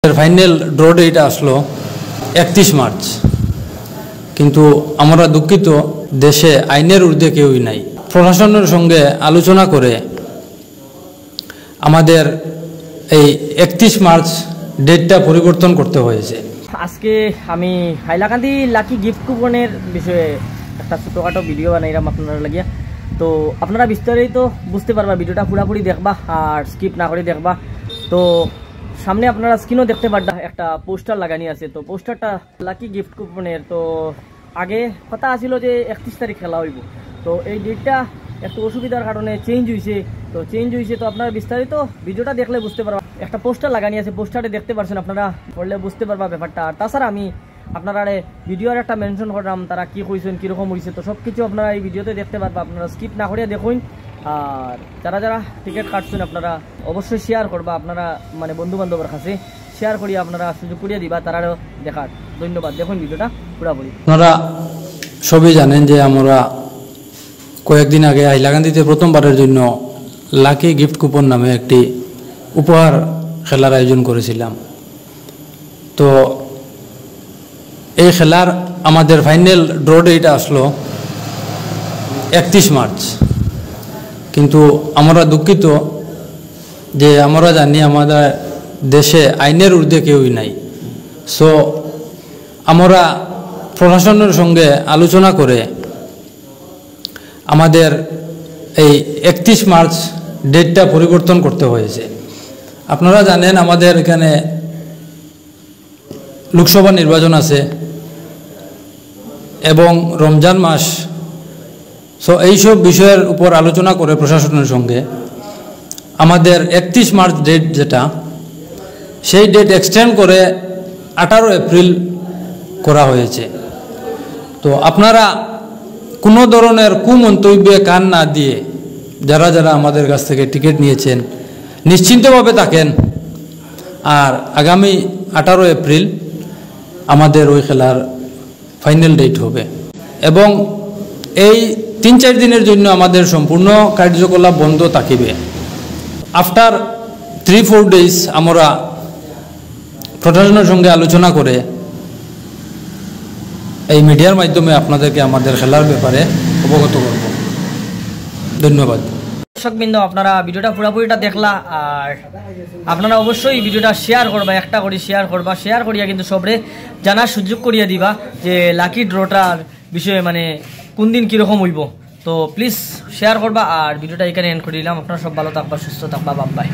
Final draw date আসলো 31 March, কিন্তু আমরা দুঃখিত, দেশে আইনের ঊর্ধ্বে কেউই নাই। প্রশাসনের সঙ্গে আলোচনা করে আমাদের এই 31 মার্চ ডেটটা পরিবর্তন করতে হয়েছে। আজকে আমি হাইলাকান্দি লাকি গিফট কুপনের বিষয়ে একটা ছোটোখাটো ভিডিও বানাইলাম আপনারা লাগিয়া। তো আপনারা বিস্তারিত বুঝতে পারবা, ভিডিওটা পুরাপুরি দেখবা আর স্কিপ না করে দেখবা। তো সামনে আপনারা স্ক্রিনও দেখতে পারবা একটা পোস্টার লাগানি আছে। তো পোস্টারটা লাকি গিফট কুপনের। তো আগে কথা আছিল যে 31 তারিখ খেলা হইব, তো এই ডেটটা একটু অসুবিধার কারণে চেঞ্জ হয়েছে। তো আপনারা বিস্তারিত ভিডিওটা দেখলে বুঝতে পারবা। একটা পোস্টার লাগানি আছে, পোস্টারে দেখতে পারছেন, আপনারা পড়লে বুঝতে পারবা ব্যাপারটা। আর তাছাড়া আমি আপনারা ভিডিওর একটা মেনশন করলাম তারা কি কইছেন, কীরকম হয়েছে। তো সব কিছু আপনারা এই ভিডিওতে দেখতে পারবা, আপনারা স্কিপ না করিয়া দেখুন। আর যারা টিকিট কাটছেন আপনারা অবশ্যই শেয়ার করবা, আপনারা মানে বন্ধু বান্ধবের কাছে শেয়ার করিয়া আপনারা সুযোগ করিয়া দিবা তারারও দেখার। ধন্যবাদ। দেখুন ভিডিওটা পুরাপুরি। আপনারা সবই জানেন যে আমরা কয়েকদিন আগে হাইলাকান্দিতে প্রথমবারের জন্য লাকি গিফট কুপন নামে একটি উপহার খেলার আয়োজন করেছিলাম। তো এই খেলার আমাদের ফাইনাল ড্র ডেট আসলো 31 মার্চ, কিন্তু আমরা দুঃখিত যে আমরা জানি আমাদের দেশে আইনের ঊর্ধ্বে কেউই নাই। সো আমরা প্রশাসনের সঙ্গে আলোচনা করে আমাদের এই 31 মার্চ ডেটটা পরিবর্তন করতে হয়েছে। আপনারা জানেন আমাদের এখানে লোকসভা নির্বাচন আছে এবং রমজান মাস। সো এইসব বিষয়ের উপর আলোচনা করে প্রশাসনের সঙ্গে আমাদের 31 মার্চ ডেট যেটা, সেই ডেট এক্সটেন্ড করে 18 এপ্রিল করা হয়েছে। তো আপনারা কোনো ধরনের কুমন্তব্যে কান না দিয়ে যারা আমাদের কাছ থেকে টিকিট নিয়েছেন নিশ্চিন্তভাবে থাকেন। আর আগামী 18 এপ্রিল আমাদের ওই খেলার ফাইনাল ডেট হবে এবং এই 3-4 দিনের জন্য আমাদের সম্পূর্ণ কার্যকলাপ বন্ধ থাকিবে। আফটার 3-4 ডেজ আমরা প্রশাসনের সঙ্গে আলোচনা করে এই মিডিয়ার মাধ্যমে আপনাদেরকে আমাদের খেলার ব্যাপারে অবগত করব। ধন্যবাদ। দর্শকবৃন্দ, আপনারা ভিডিওটা পুরোপুরিটা দেখলা আর আপনারা অবশ্যই ভিডিওটা শেয়ার করবা, একটা করে শেয়ার করবা। শেয়ার করিয়া কিন্তু সবরে জানার সুযোগ করিয়া দিবা যে লাকি ড্রটার বিষয়ে মানে কোন দিন কীরকম হইব। তো প্লিজ শেয়ার করবা আর ভিডিওটা এখানে এন্ড করে দিলাম। আপনারা সব ভালো থাকবা, সুস্থ থাকবা, বাই।